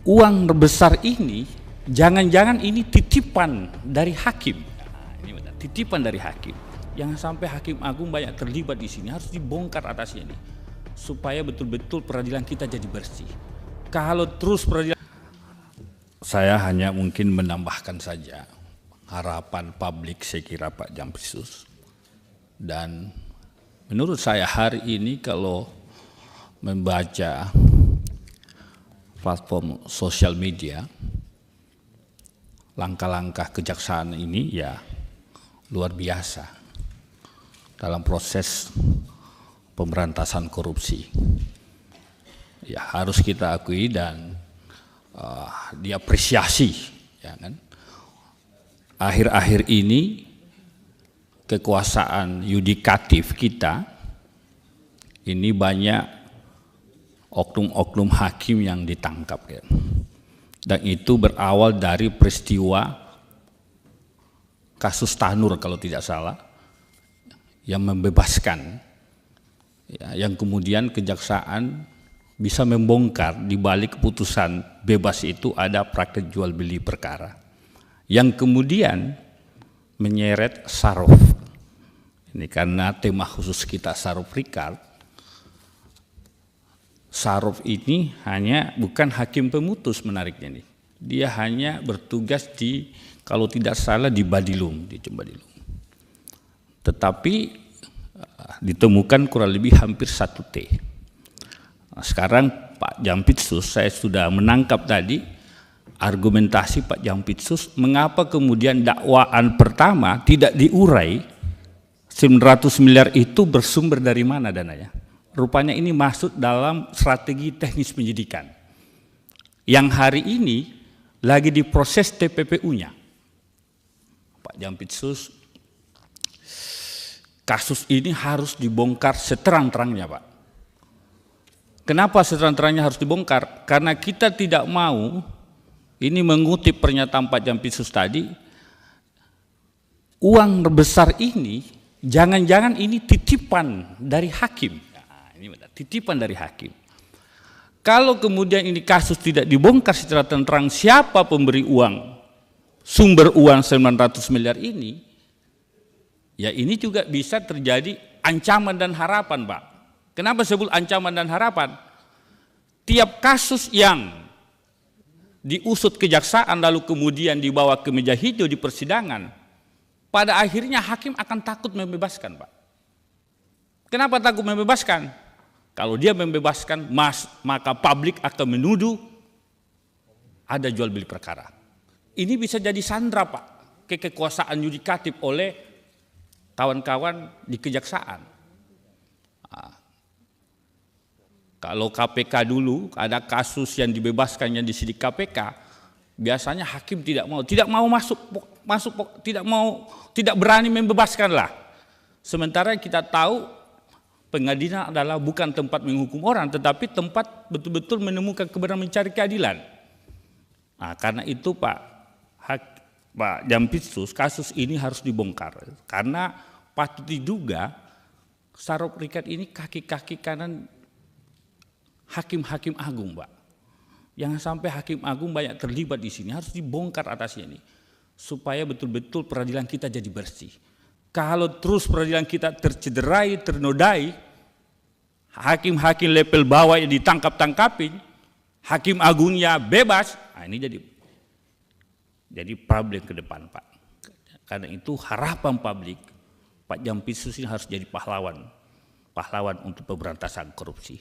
uang besar ini jangan-jangan ini titipan dari hakim. Nah, ini benar, titipan dari hakim. Jangan sampai Hakim Agung banyak terlibat di sini, harus dibongkar atasnya ini supaya betul-betul peradilan kita jadi bersih. Kalau terus peradilan, saya hanya mungkin menambahkan saja harapan publik, saya kira Pak Jampitsus. Dan menurut saya hari ini kalau membaca platform sosial media, langkah-langkah kejaksaan ini ya luar biasa dalam proses pemberantasan korupsi. Ya harus kita akui dan diapresiasi, ya kan. Akhir-akhir ini kekuasaan yudikatif kita ini banyak oknum-oknum hakim yang ditangkap, ya. Dan itu berawal dari peristiwa kasus Tanur kalau tidak salah, yang membebaskan, ya, yang kemudian kejaksaan bisa membongkar di balik keputusan bebas itu ada praktek jual beli perkara yang kemudian menyeret Saruf. Ini karena tema khusus kita Saruf Rikard. Saruf ini hanya bukan hakim pemutus, menariknya nih. Dia hanya bertugas di, kalau tidak salah, di Badilung, di Cembadilung. Tetapi ditemukan kurang lebih hampir 1 T. Nah, sekarang Pak Jampitsus, saya sudah menangkap tadi argumentasi Pak Jampitsus mengapa kemudian dakwaan pertama tidak diurai 900 miliar itu bersumber dari mana dananya. Rupanya ini masuk dalam strategi teknis penyidikan yang hari ini lagi diproses TPPU-nya. Pak Jampitsus, kasus ini harus dibongkar seterang-terangnya, Pak. Kenapa seterang-terangnya harus dibongkar? Karena kita tidak mau, ini mengutip pernyataan Pak Jampitsus tadi, uang besar ini jangan-jangan ini titipan dari hakim. Nah, ini benar, titipan dari hakim. Kalau kemudian ini kasus tidak dibongkar secara terang, siapa pemberi uang, sumber uang 900 miliar ini, ya ini juga bisa terjadi ancaman dan harapan, Pak. Kenapa sebut ancaman dan harapan? Tiap kasus yang diusut kejaksaan lalu kemudian dibawa ke meja hijau di persidangan, pada akhirnya hakim akan takut membebaskan, Pak. Kenapa takut membebaskan? Kalau dia membebaskan, maka publik akan menuduh ada jual beli perkara. Ini bisa jadi sandra, Pak, ke kekuasaan yudikatif oleh kawan-kawan di kejaksaan. Nah, kalau KPK dulu ada kasus yang dibebaskannya di sidik KPK, biasanya hakim tidak mau masuk, tidak berani membebaskan lah. Sementara kita tahu pengadilan adalah bukan tempat menghukum orang, tetapi tempat betul-betul menemukan kebenaran, mencari keadilan. Nah, karena itu Pak Jampitsus, kasus ini harus dibongkar karena patut diduga Saruf Rikard ini kaki-kaki kanan hakim-hakim agung, Pak. Jangan sampai Hakim Agung banyak terlibat di sini, harus dibongkar atasnya ini supaya betul-betul peradilan kita jadi bersih. Kalau terus peradilan kita tercederai, ternodai, hakim-hakim level bawah yang ditangkap-tangkapin, Hakim Agungnya bebas, nah ini jadi problem ke depan, Pak. Karena itu harapan publik, Pak Jampitsus ini harus jadi pahlawan untuk pemberantasan korupsi.